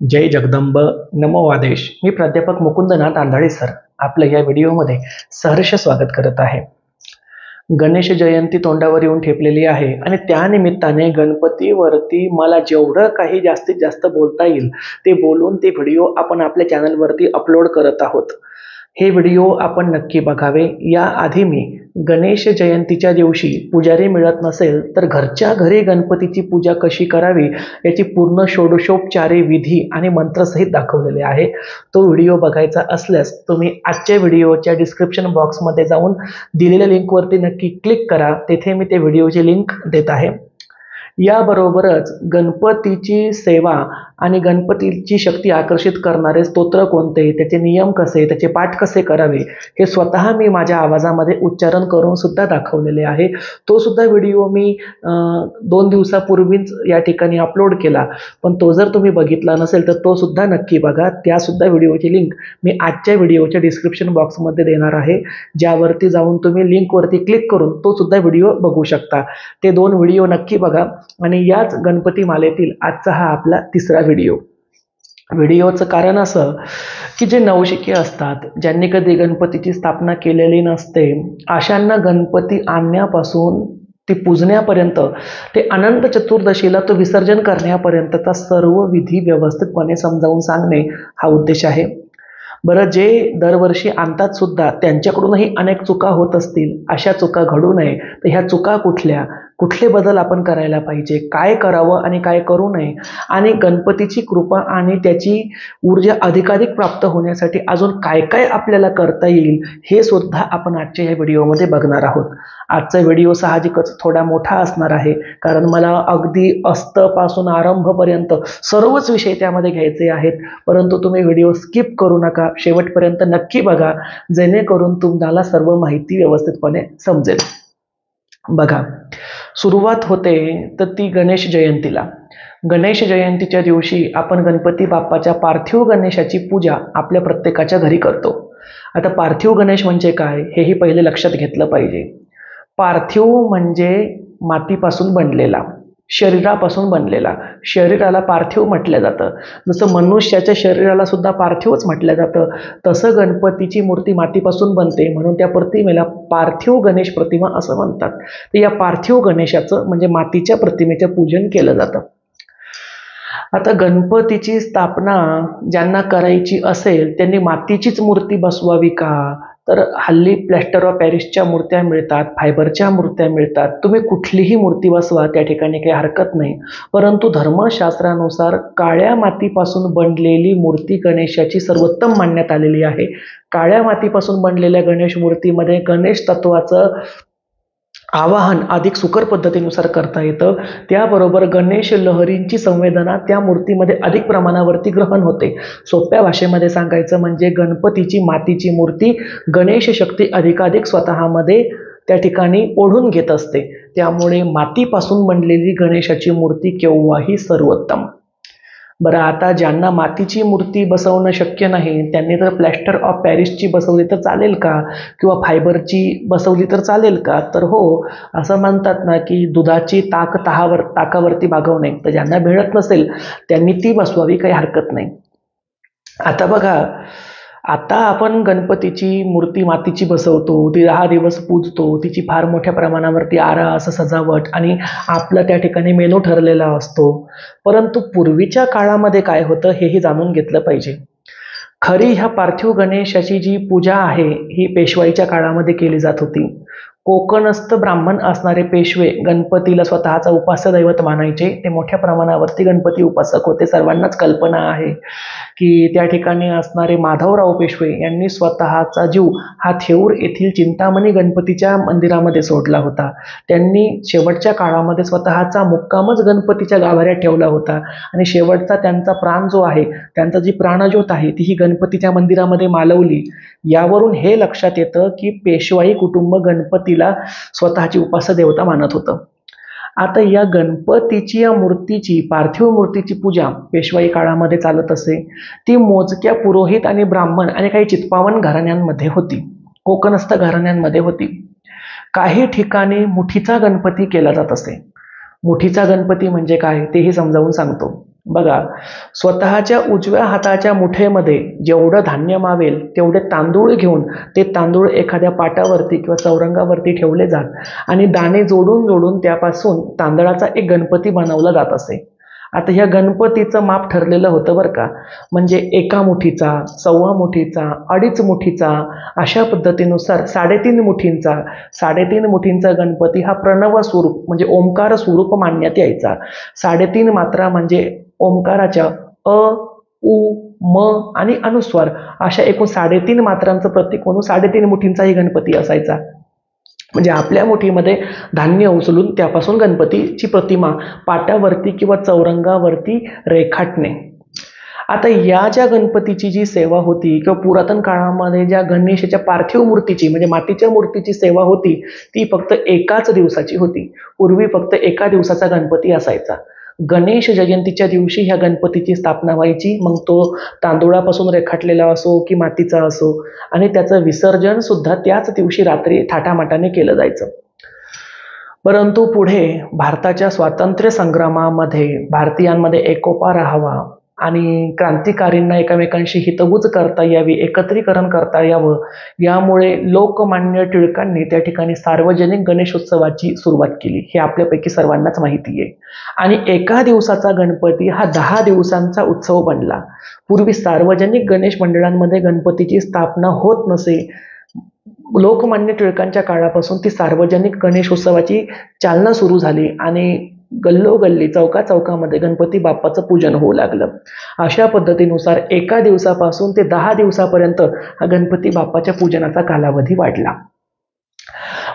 जय जगदंब नमो आदेश. मी प्राध्यापक मुकुंदनाथ आंधळे सर आपलं या व्हिडिओमध्ये सहर्ष स्वागत करत आहे. गणेश जयंती तोंडावर येऊन ठेपलेली आहे आणि त्या निमित्ताने गणपतीवरती मला जेवढं काही जास्तीत जास्त बोलता येईल ते बोलून ते व्हिडिओ आपण आपल्या चॅनलवरती अपलोड करत आहोत. हे व्हिडिओ आपण नक्की बघावे. याआधी मी गणेश जयंतीच्या दिवशी पुजारी मिळत नसेल तर घरच्या घरी गणपतीची पूजा कशी करावी याची पूर्ण षोडशोपचारे विधी आणि मंत्रसहित दाखवलेले आहे. तो व्हिडिओ बघायचा असल्यास तुम्ही आजच्या व्हिडिओच्या डिस्क्रिप्शन बॉक्समध्ये जाऊन दिलेल्या लिंकवरती नक्की क्लिक करा. तेथे मी ते व्हिडिओची लिंक देत आहे. याबरोबरच गणपतीची सेवा आणि गणपतीची शक्ती आकर्षित करणारे स्तोत्र कोणते, त्याचे नियम कसे, त्याचे पाठ कसे करावे हे स्वतः मी माझ्या आवाजामध्ये उच्चारण करून सुद्धा दाखवलेले आहे. तो सुद्धा व्हिडिओ मी 2 दिवसापूर्वीच या ठिकाणी अपलोड केला, पण तो जर तुम्ही बघितला नसेल तर तो सुद्धा नक्की बघा. त्यासुद्धा व्हिडिओची लिंक मी आजच्या व्हिडिओच्या डिस्क्रिप्शन बॉक्समध्ये देणार आहे, ज्यावरती जाऊन तुम्ही लिंकवरती क्लिक करून तो सुद्धा व्हिडिओ बघू शकता. ते 2 व्हिडिओ नक्की बघा. आणि याच गणपती मालेतील आजचा हा आपला तिसरा व्हिडिओचं कारण असं की जे नवशिके असतात, ज्यांनी कधी गणपतीची स्थापना केलेली नसते, अशांना गणपती आणण्यापासून ती पूजण्यापर्यंत ते अनंत चतुर्दशीला तो विसर्जन करण्यापर्यंतचा सर्व विधी व्यवस्थितपणे समजावून सांगणे हा उद्देश आहे. बरं, जे दरवर्षी आणतात सुद्धा त्यांच्याकडूनही अनेक चुका होत असतील. अशा चुका घडू नये तर ह्या चुका कुठले बदल आपण करायला पाहिजे, काय करावं आणि काय करू नये, आणि गणपतीची कृपा आणि त्याची ऊर्जा अधिकाधिक प्राप्त होण्यासाठी अजून काय काय आपल्याला करता येईल हे सुद्धा आपण आजच्या या व्हिडिओमध्ये बघणार आहोत. आजचा व्हिडिओ साहजिकच थोडा मोठा असणार आहे, कारण मला अगदी अस्तपासून आरंभपर्यंत सर्वच विषय त्यामध्ये घ्यायचे आहेत. परंतु तुम्ही व्हिडिओ स्किप करू नका, शेवटपर्यंत नक्की बघा, जेणेकरून तुम्हाला सर्व माहिती व्यवस्थितपणे समजेल. बघा, सुरुवात होते तर ती गणेश जयंतीला. गणेश जयंतीच्या दिवशी आपण गणपती बाप्पाच्या पार्थिव गणेशाची पूजा आपल्या प्रत्येकाच्या घरी करतो. आता पार्थिव गणेश म्हणजे काय हेही पहिले लक्षात घेतलं पाहिजे. पार्थिव म्हणजे मातीपासून बनलेला, शरीरापासून बनलेला. शरीराला पार्थिव म्हटलं जातं. जसं मनुष्याच्या शरीराला सुद्धा पार्थिवच म्हटलं जातं, तसं गणपतीची मूर्ती मातीपासून बनते, म्हणून त्या प्रतिमेला पार्थिव गणेश प्रतिमा असं म्हणतात. तर या पार्थिव गणेशाचं म्हणजे मातीच्या प्रतिमेचं पूजन केलं जातं. आता गणपतीची स्थापना ज्यांना करायची असेल त्यांनी मातीचीच मूर्ती बसवावी का? तर हल्ली प्लॅस्टर ऑफ पॅरिसच्या मूर्त्या मिळतात, फायबरच्या मूर्त्या मिळतात. तुम्ही कुठलीही मूर्ती बसवा, त्या ठिकाणी काही हरकत नाही. परंतु धर्मशास्त्रानुसार काळ्या मातीपासून बनलेली मूर्ती गणेशाची सर्वोत्तम मानण्यात आलेली आहे. काळ्या मातीपासून बनलेल्या गणेश मूर्तीमध्ये गणेश तत्वाचं आवाहन अधिक सुकर पद्धतीनुसार करता येतं. त्याबरोबर गणेश लहरींची संवेदना त्या मूर्तीमध्ये अधिक प्रमाणावरती ग्रहण होते. सोप्या भाषेमध्ये सांगायचं म्हणजे गणपतीची मातीची मूर्ती गणेश शक्ती अधिकाधिक स्वतःमध्ये त्या ठिकाणी ओढून घेत असते. त्यामुळे मातीपासून बनलेली गणेशाची मूर्ती केव्हाही सर्वोत्तम. बरं, आता ज्यांना मातीची मूर्ती बसवणं शक्य नाही त्यांनी तर प्लॅस्टर ऑफ पॅरिसची बसवली तर चालेल का, किंवा फायबरची बसवली तर चालेल का? तर हो, असं म्हणतात ना की दुधाची ताकावरती भागवणे. तर ज्यांना मिळत नसेल त्यांनी ती बसवावी, काही हरकत नाही. आता बघा, आता आपण गणपतीची मूर्ती मातीची बसवतो, ती 10 दिवस पूजतो, तिची फार मोठ्या प्रमाणावरती आरास सजावट आणि आपला त्या ठिकाणी मेनू ठरलेला असतो. परंतु पूर्वीच्या काळामध्ये काय होतं हेही जाणून घेतलं पाहिजे. खरी ह्या पार्थिव गणेशाची जी पूजा आहे ही पेशवाईच्या काळामध्ये केली जात होती. कोकणस्थ ब्राह्मण असणारे पेशवे गणपतीला स्वतःचा उपास्य दैवत मानायचे. ते मोठ्या प्रमाणावरती गणपती उपासक होते. सर्वांनाच कल्पना आहे की त्या ठिकाणी असणारे माधवराव पेशवे यांनी स्वतःचा जीव हा थेऊर येथील चिंतामणी गणपतीच्या मंदिरामध्ये सोडला होता. त्यांनी शेवटच्या काळामध्ये स्वतःचा मुक्कामच गणपतीच्या गाभाऱ्यात ठेवला होता आणि शेवटचा त्यांचा प्राण जो आहे, त्यांचा जी प्राणज्योत आहे ती ही गणपतीच्या मंदिरामध्ये मालवली. यावरून हे लक्षात येतं की पेशवाई कुटुंब गणपतीला स्वतःची उपास्य देवता मानत होतं. आता या गणपतीची या मूर्तीची, पार्थिव मूर्तीची पूजा पेशवाई काळामध्ये चालत असे. ती मोजक्या पुरोहित आणि ब्राह्मण आणि काही चित्पावन घराण्यांमध्ये होती, कोकणस्थ घराण्यांमध्ये होती. काही ठिकाणी मुठीचा गणपती केला जात असे. मुठीचा गणपती म्हणजे काय तेही समजावून सांगतो. बघा, स्वतःच्या उजव्या हाताच्या मुठीमध्ये जेवढं धान्य मावेल तेवढे तांदूळ घेऊन ते तांदूळ एखाद्या पाटावरती किंवा चौरंगावरती ठेवले जात आणि दाणे जोडून जोडून त्यापासून तांदळाचा एक गणपती बनवला जात असे. आता ह्या गणपतीचं माप ठरलेलं होतं बरं का, म्हणजे 1 मुठीचा, 1.25 मुठीचा, 2.5 मुठीचा, अशा पद्धतीनुसार 3.5 मुठींचा, 3.5 मुठींचा गणपती हा प्रणव स्वरूप म्हणजे ओंकार स्वरूप मानण्यात यायचा. 3.5 मात्रा म्हणजे ओंकाराच्या अ, उ, म आणि अनुस्वार अशा एकूण 3.5 मात्रांचं प्रतीक म्हणून 3.5 मुठींचाही गणपती असायचा. म्हणजे आपल्या मुठीमध्ये धान्य उचलून त्यापासून गणपतीची प्रतिमा पाटावरती किंवा चौरंगावरती रेखाटणे. आता या ज्या गणपतीची जी सेवा होती किंवा पुरातन काळामध्ये ज्या गणेशाच्या पार्थिव मूर्तीची म्हणजे मातीच्या मूर्तीची सेवा होती ती फक्त एकाच दिवसाची होती. पूर्वी फक्त एका दिवसाचा गणपती असायचा. गणेश जयंतीच्या दिवशी ह्या गणपतीची स्थापना व्हायची. मग तो तांदूळापासून रेखाटलेला असो की मातीचा असो आणि त्याचं विसर्जन सुद्धा त्याच दिवशी रात्री थाटामाटाने केलं जायचं. परंतु पुढे भारताच्या स्वातंत्र्य संग्रामामध्ये भारतीयांमध्ये एकोपा राहावा आणि क्रांतिकारींना एकमेकांशी हितगुज करता यावी, एकत्रीकरण करता यावं, यामुळे लोकमान्य टिळकांनी त्या ठिकाणी सार्वजनिक गणेशोत्सवाची सुरुवात केली. हे आपल्यापैकी सर्वांनाच माहिती आहे. आणि एका दिवसाचा गणपती हा 10 दिवसांचा उत्सव बनला. पूर्वी सार्वजनिक गणेश मंडळांमध्ये गणपतीची स्थापना होत नसे. लोकमान्य टिळकांच्या काळापासून ती सार्वजनिक गणेशोत्सवाची चालना सुरू झाली आणि गल्लोगल्ली चौका चौकामध्ये गणपती बाप्पाचं पूजन होऊ लागलं. अशा पद्धतीनुसार एका दिवसापासून ते 10 दिवसापर्यंत हा गणपती बाप्पाच्या पूजनाचा कालावधी वाढला.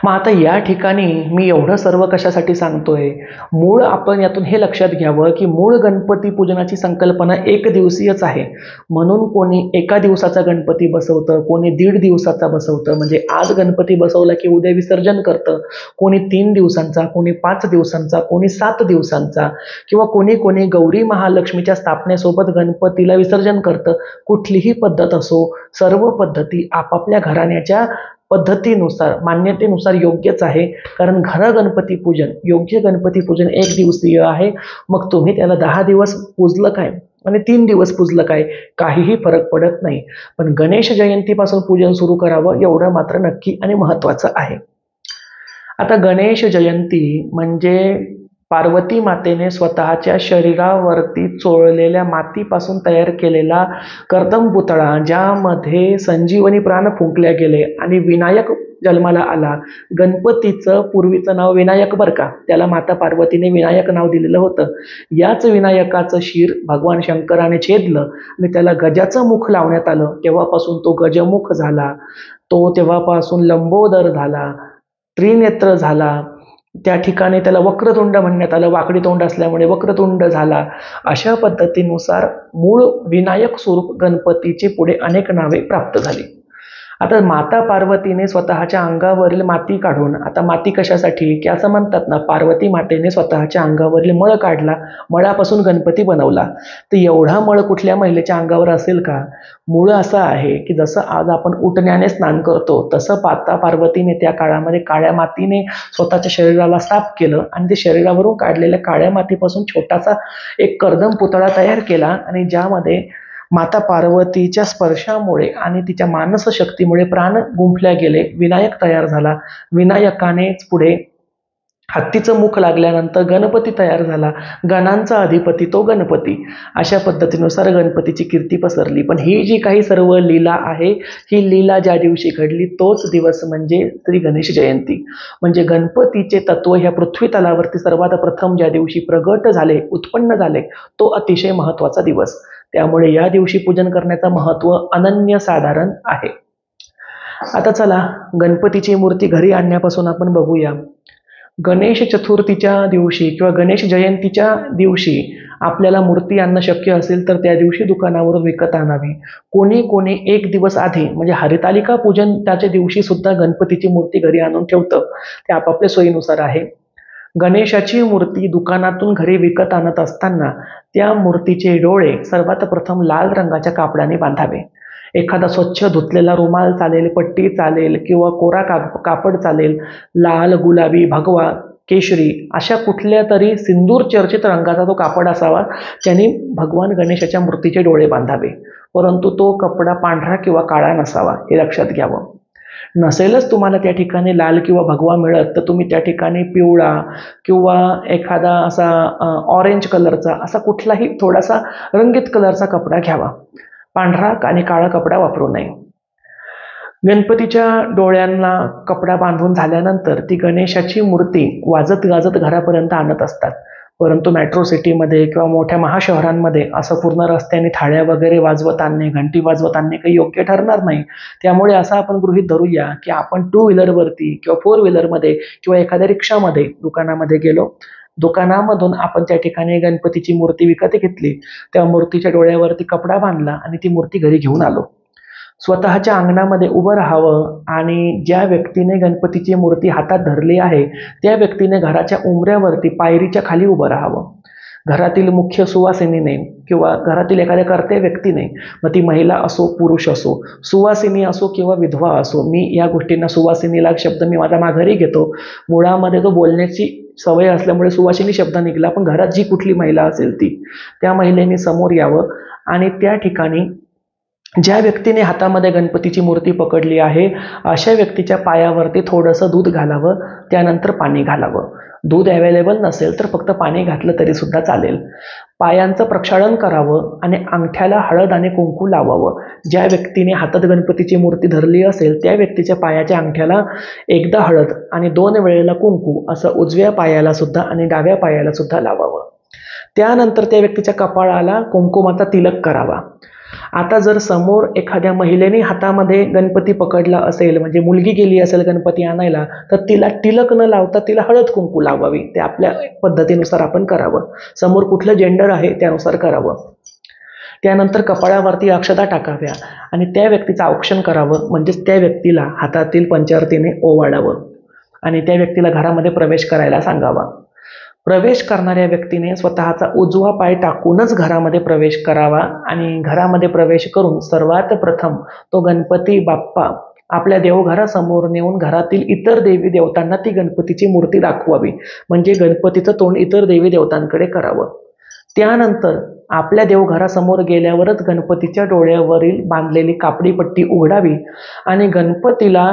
मग आता या ठिकाणी मी एवढं सर्व कशासाठी सांगतोय, मूळ आपण यातून हे लक्षात घ्यावं की मूळ गणपती पूजनाची संकल्पना 1 दिवसीयच आहे. म्हणून कोणी एका दिवसाचा गणपती बसवतं, कोणी 1.5 दिवसाचा बसवतं, म्हणजे आज गणपती बसवला की उद्या विसर्जन करतं. कोणी 3 दिवसांचा, कोणी 5 दिवसांचा, कोणी 7 दिवसांचा किंवा कोणी गौरी महालक्ष्मीच्या स्थापनेसोबत गणपतीला विसर्जन करतं. कुठलीही पद्धत असो, सर्व पद्धती आपापल्या घराण्याच्या पद्धतीनुसार मान्यतेनुसार योग्यच आहे. कारण गणपती पूजन, योग्य गणपती पूजन 1 दिवसीय आहे. मग तुम्ही त्याला 10 दिवस पूजलं काय आणि 3 दिवस पूजलं काय, काहीही फरक पडत नाही. पण गणेश जयंतीपासून पूजन सुरू करावं एवढं मात्र नक्की आणि महत्त्वाचं आहे. आता गणेश जयंती म्हणजे पार्वती मातेने स्वतःच्या शरीरावरती चोळलेल्या मातीपासून तयार केलेला कर्दम पुतळा, ज्यामध्ये संजीवनी प्राण फुंकले गेले आणि विनायक जन्माला आला. गणपतीचं पूर्वीचं नाव विनायक बरं का, त्याला माता पार्वतीने विनायक नाव दिलेलं होतं. याच विनायकाचं शिर भगवान शंकराने छेदलं आणि त्याला गजाचं मुख लावण्यात आलं. तेव्हापासून तो गजमुख झाला, तो तेव्हापासून लंबोदर झाला, त्रिनेत्र झाला. त्या ठिकाणी त्याला वक्रतुंड म्हणण्यात आलं, वाकडी तोंड असल्यामुळे वक्रतुंड झाला. अशा पद्धतीनुसार मूळ विनायक स्वरूप गणपतीचे पुढे अनेक नावे प्राप्त झाली. आता माता पार्वतीने स्वतःच्या अंगावरील माती काढून, आता माती कशासाठी की असं म्हणतात ना, पार्वती मातेने स्वतःच्या अंगावरील मळ काढला, मळापासून गणपती बनवला. तर एवढा मळ कुठल्या महिलेच्या अंगावर असेल का? मूळ असं आहे की जसं आज आपण उटण्याने स्नान करतो तसं माता पार्वतीने त्या काळामध्ये काळ्या मातीने स्वतःच्या शरीराला साफ केलं आणि ते शरीरावरून काढलेल्या काळ्या मातीपासून छोटासा एक कर्दम पुतळा तयार केला आणि ज्यामध्ये माता पार्वतीच्या स्पर्शामुळे आणि तिच्या मानस शक्तीमुळे प्राण गुंफल्या गेले. विनायक तयार झाला. विनायकानेच पुढे हत्तीचं मुख लागल्यानंतर गणपती तयार झाला. गणांचा अधिपती तो गणपती. अशा पद्धतीनुसार गणपतीची कीर्ती पसरली. पण ही जी काही सर्व लीला आहे, ही लीला ज्या दिवशी घडली तोच दिवस म्हणजे श्री गणेश जयंती. म्हणजे गणपतीचे तत्व ह्या पृथ्वी तलावरती सर्वात प्रथम ज्या दिवशी प्रगट झाले, उत्पन्न झाले, तो अतिशय महत्त्वाचा दिवस. त्यामुळे या दिवशी पूजन करण्याचं महत्त्व अनन्यसाधारण आहे. आता चला गणपतीची मूर्ती घरी आणण्यापासून आपण बघूया. गणेश चतुर्थीच्या दिवशी किंवा गणेश जयंतीच्या दिवशी आपल्याला मूर्ती आणणं शक्य असेल तर त्या दिवशी दुकानावरून विकत आणावी. कोणी 1 दिवस आधी म्हणजे हरितालिका पूजन त्याच्या दिवशी सुद्धा गणपतीची मूर्ती घरी आणून ठेवतं. ते आपापल्या सोयीनुसार आहे. गणेशाची मूर्ती दुकानातून घरी विकत आणत असताना त्या मूर्तीचे डोळे सर्वात प्रथम लाल रंगाच्या कापडाने बांधावे. एखादा स्वच्छ धुतलेला रुमाल चालेल, पट्टी चालेल किंवा कोरा कापड चालेल. लाल, गुलाबी, भगवा केशरी अशा कुठल्या तरी सिंदूर चर्चित रंगाचा तो कापड असावा, त्यांनी भगवान गणेशाच्या मूर्तीचे डोळे बांधावे. परंतु तो कपडा पांढरा किंवा काळा नसावा, हे लक्षात घ्यावं. नसेलच तुम्हाला त्या ठिकाणी लाल किंवा भगवा मिळत, तर तुम्ही त्या ठिकाणी पिवळा किंवा एखादा असा ऑरेंज कलरचा असा कुठलाही थोडासा रंगीत कलरचा कपडा घ्यावा. पांढरा आणि काळा कपडा वापरू नये. गणपतीच्या डोळ्यांना कपडा बांधून झाल्यानंतर ती गणेशाची मूर्ती वाजत गाजत घरापर्यंत आणत असतात. परंतु मेट्रो सिटीमध्ये किंवा मोठ्या महाशहरांमध्ये असं पूर्ण रस्त्याने थाळ्या वगैरे वाजवत आणणे, घंटी वाजवत आणणे काही योग्य ठरणार नाही. त्यामुळे असं आपण गृहीत धरूया की आपण 2 व्हीलरवरती किंवा 4 व्हीलरमध्ये किंवा एखाद्या रिक्षामध्ये दुकानामध्ये गेलो. दुकानामधून आपण त्या ठिकाणी गणपतीची मूर्ती विकत घेतली, त्या मूर्तीच्या डोळ्यावरती कपडा बांधला आणि ती मूर्ती घरी घेऊन आलो. स्वतःच्या अंगणामध्ये उभं राहावं आणि ज्या व्यक्तीने गणपतीची मूर्ती हातात धरली आहे त्या व्यक्तीने घराच्या उंबऱ्यावरती पायरीच्या खाली उभं राहावं. घरातील मुख्य सुवासिनीने किंवा घरातील एखाद्या कर्त्या व्यक्तीने, मग ती महिला असो पुरुष असो, सुवासिनी असो किंवा विधवा असो, मी या गोष्टींना सुवासिनीला शब्द मी माझ्या माघारी घेतो. मुळामध्ये तो बोलण्याची सवय असल्यामुळे सुवासिनी शब्द निघाला, पण घरात जी कुठली महिला असेल ती त्या महिलेने समोर यावं आणि त्या ठिकाणी ज्या व्यक्तीने हातामध्ये गणपतीची मूर्ती पकडली आहे अशा व्यक्तीच्या पायावरती थोडंसं दूध घालावं, त्यानंतर पाणी घालावं. दूध अवेलेबल नसेल तर फक्त पाणी घातलं तरी सुद्धा चालेल. पायांचं प्रक्षालन करावं आणि अंगठ्याला हळद आणि कुंकू लावावं. ज्या व्यक्तीने हातात गणपतीची मूर्ती धरली असेल त्या व्यक्तीच्या पायाच्या अंगठ्याला एकदा हळद आणि 2 वेळेला कुंकू असं उजव्या पायाला सुद्धा आणि डाव्या पायाला सुद्धा लावावं. त्यानंतर त्या व्यक्तीच्या कपाळाला कुंकुमाचा तिलक करावा. आता जर समोर एखाद्या महिलेने हातामध्ये गणपती पकडला असेल, म्हणजे मुलगी गेली असेल गणपती आणायला, तर तिला तिलक न लावता तिला हळद कुंकू लावावी. ते आपल्या पद्धतीनुसार आपण करावं. समोर कुठलं जेंडर आहे त्यानुसार करावं. त्यानंतर कपाळावरती अक्षता टाकाव्या आणि त्या व्यक्तीचं औक्षण करावं, म्हणजेच त्या व्यक्तीला हातातील पंचारतीने ओवाळावं आणि त्या व्यक्तीला घरामध्ये प्रवेश करायला सांगावा. प्रवेश करणाऱ्या व्यक्तीने स्वतःचा उजवा पाय टाकूनच घरामध्ये प्रवेश करावा आणि घरामध्ये प्रवेश करून सर्वात प्रथम तो गणपती बाप्पा आपल्या देवघरासमोर नेऊन घरातील इतर देवी देवतांना ती गणपतीची मूर्ती दाखवावी, म्हणजे गणपतीचं तोंड इतर देवी देवतांकडे करावं. त्यानंतर आपल्या देवघरासमोर गेल्यावरच गणपतीच्या डोळ्यावरील बांधलेली कापडी पट्टी उघडावी आणि गणपतीला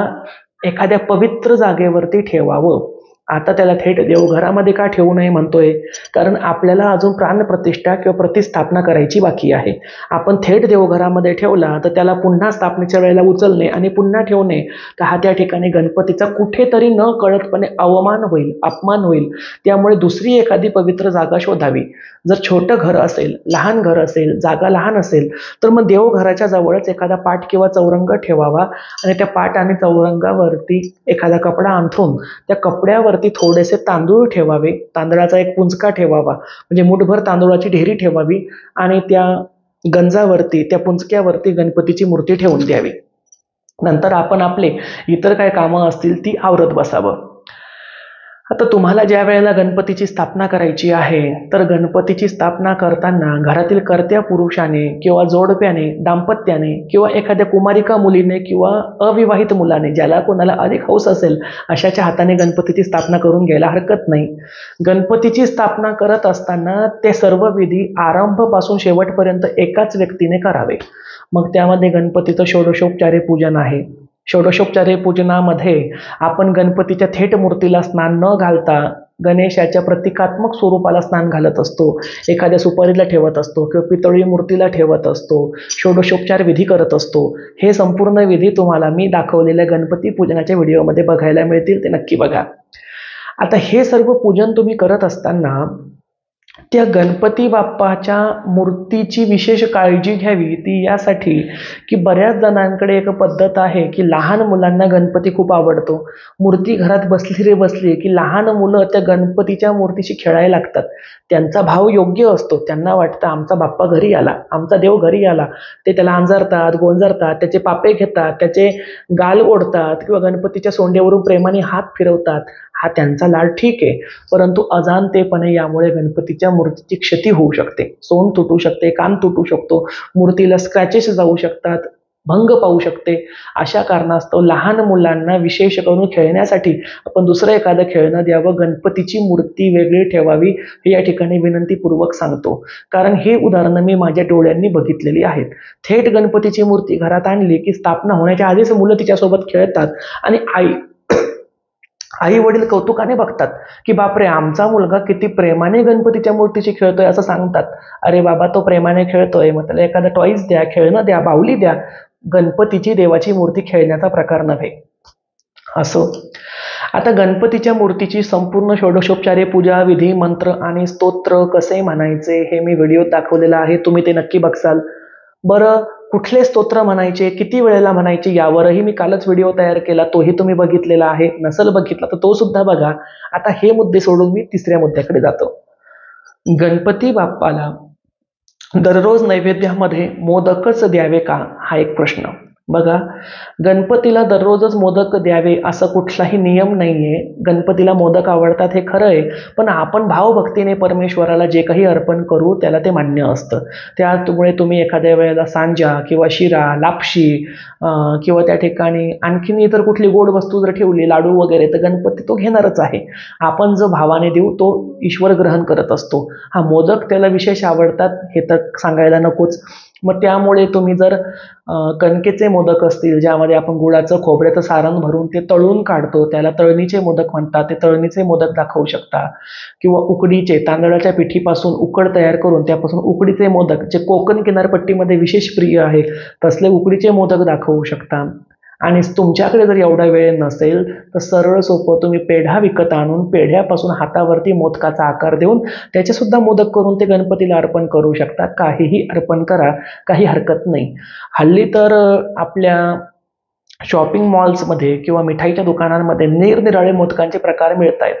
एखाद्या पवित्र जागेवरती ठेवावं. आता त्याला थेट देवघरामध्ये का ठेवू नये म्हणतोय, कारण आपल्याला अजून प्राणप्रतिष्ठा किंवा प्रतिस्थापना करायची बाकी आहे. आपण थेट देवघरामध्ये ठेवला तर त्याला पुन्हा स्थापनेच्या वेळेला उचलणे आणि पुन्हा ठेवणे, तर हा त्या ठिकाणी गणपतीचा कुठेतरी न कळतपणे अवमान होईल, अपमान होईल. त्यामुळे दुसरी एखादी पवित्र जागा शोधावी. जर छोटं घर असेल, लहान घर असेल, जागा लहान असेल, तर मग देवघराच्या जवळच एखादा पाट किंवा चौरंग ठेवावा आणि त्या पाट आणि चौरंगावरती एखादा कपडा अंथरून त्या कपड्यावर थोडेसे तांदूळ ठेवावे. तांदळाचा एक पुंजका ठेवावा, म्हणजे मुठभर तांदूळाची ढेरी ठेवावी आणि त्या गंजावरती त्या पुंजक्यावरती गणपतीची मूर्ती ठेवून द्यावी. नंतर आपण आपले इतर काय कामं असतील ती आवरत बसावं. आता तुम्हाला ज्या वेळेला गणपतीची स्थापना करायची आहे तर गणपतीची स्थापना करताना घरातील कर्त्या पुरुषाने किंवा जोडप्याने, दाम्पत्याने किंवा एखाद्या कुमारिका मुलीने किंवा अविवाहित मुलाने, ज्याला कोणाला अधिक हौस असेल अशाच्या हाताने गणपतीची स्थापना करून घ्यायला हरकत नाही. गणपतीची स्थापना करत असताना ते सर्व विधी आरंभपासून शेवटपर्यंत एकाच व्यक्तीने करावे. मग त्यामध्ये गणपतीचं षोडशोपचारे पूजन आहे. षोडशोपचारे पूजनामध्ये आपण गणपतीच्या थेट मूर्तीला स्नान न घालता गणेशाच्या प्रतिकात्मक स्वरूपाला स्नान घालत असतो. एखाद्या सुपारीला ठेवत असतो किंवा पितळी मूर्तीला ठेवत असतो. षोडशोपचार विधी करत असतो. हे संपूर्ण विधी तुम्हाला मी दाखवलेल्या गणपती पूजनाच्या व्हिडिओमध्ये बघायला मिळतील, ते नक्की बघा. आता हे सर्व पूजन तुम्ही करत असताना त्या गणपती बाप्पाच्या मूर्तीची विशेष काळजी घ्यावी. ती यासाठी की बऱ्याच जणांकडे एक पद्धत आहे की लहान मुलांना गणपती खूप आवडतो. मूर्ती घरात बसली रे बसली की लहान मुलं त्या गणपतीच्या मूर्तीशी खेळायला लागतात. त्यांचा भाव योग्य असतो. त्यांना वाटतं आमचा बाप्पा घरी आला, आमचा देव घरी आला. ते त्याला अंजारतात, गोंजारतात, त्याचे पापे घेतात, त्याचे गाल ओढतात किंवा गणपतीच्या सोंडेवरून प्रेमाने हात फिरवतात. हा त्यांचा लाड ठीक आहे, परंतु अजाणतेपणे यामुळे गणपतीच्या मूर्तीची क्षती होऊ शकते. सोंड तुटू शकते, कान तुटू शकतो, मूर्तीला स्क्रॅचेस जाऊ शकतात, भंग पावू शकते. अशा कारणास्तव लहान मुलांना विशेष करून खेळण्यासाठी आपण दुसरं एखादं खेळणं द्यावं, गणपतीची मूर्ती वेगळी ठेवावी हे या ठिकाणी विनंतीपूर्वक सांगतो. कारण हे उदाहरणं मी माझ्या डोळ्यांनी बघितलेली आहेत. थेट गणपतीची मूर्ती घरात आणली की स्थापना होण्याच्या आधीच मुलं तिच्यासोबत खेळतात आणि आई वडील कौतुकाने बघतात की बापरे, आमचा मुलगा किती प्रेमाने गणपतीच्या मूर्तीशी खेळतोय असं सांगतात. अरे बाबा, तो प्रेमाने खेळतोय, मग त्याला एखादं टॉईज द्या, खेळणं द्या, बाहुली द्या. गणपतीची देवाची मूर्ती खेळण्याचा प्रकार नव्हे. असो, आता गणपतीच्या मूर्तीची संपूर्ण षोडशोपचारे पूजा विधी, मंत्र आणि स्तोत्र कसे म्हणायचे हे मी व्हिडिओ दाखवलेला आहे, तुम्ही ते नक्की बघसाल. बरं, कुठले स्तोत्र म्हणायचे, किती वेळेला म्हणायचे यावरही मी कालच व्हिडिओ तयार केला, तोही तुम्ही बघितलेला आहे. नसल बघितला तर तो सुद्धा बघा. आता हे मुद्दे सोडून मी तिसऱ्या मुद्द्याकडे जातो. गणपती बाप्पाला दररोज नैवेद्यामध्ये मोदकच द्यावे का, हा एक प्रश्न. बघा, गणपतीला दररोजच मोदक द्यावे असं कुठलाही नियम नाहीये. गणपतीला मोदक आवडतात हे खरं आहे, पण आपण भावभक्तीने परमेश्वराला जे काही अर्पण करू त्याला ते मान्य असतं. त्यामुळे तुम्ही एखाद्या वेळेला सांजा किंवा शिरा, लापशी किंवा त्या ठिकाणी आणखीन इतर कुठली गोड वस्तू जर ठेवली, लाडू वगैरे, तर गणपती तो घेणारच आहे. आपण जो भावाने देऊ तो ईश्वर ग्रहण करत असतो. हा, मोदक त्याला विशेष आवडतात हे तर सांगायला नकोच. मग त्यामुळे तुम्ही जर कणकेचे मोदक असतील, ज्यामध्ये आपण गुळाचं खोबऱ्याचं सारण भरून ते तळून काढतो, त्याला तळणीचे मोदक म्हणतात, ते तळणीचे मोदक दाखवू शकता. किंवा उकडीचे, तांदळाच्या पिठीपासून उकड तयार करून त्यापासून उकडीचे मोदक, जे कोकण किनारपट्टीमध्ये विशेष प्रिय आहे, तसले उकडीचे मोदक दाखवू शकता. आणि तुमच्याकडे जर एवढा वेळ नसेल तर सरळ सोपं तुम्ही पेढा विकत आणून पेढ्यापासून हातावरती मोदकाचा आकार देऊन त्याचे सुद्धा मोदक करून ते गणपतीला अर्पण करू शकता. काहीही अर्पण करा, काही हरकत नाही. हल्ली तर आपल्या शॉपिंग मॉल्समध्ये किंवा मिठाईच्या दुकानांमध्ये निरनिराळे मोदकांचे प्रकार मिळत आहेत.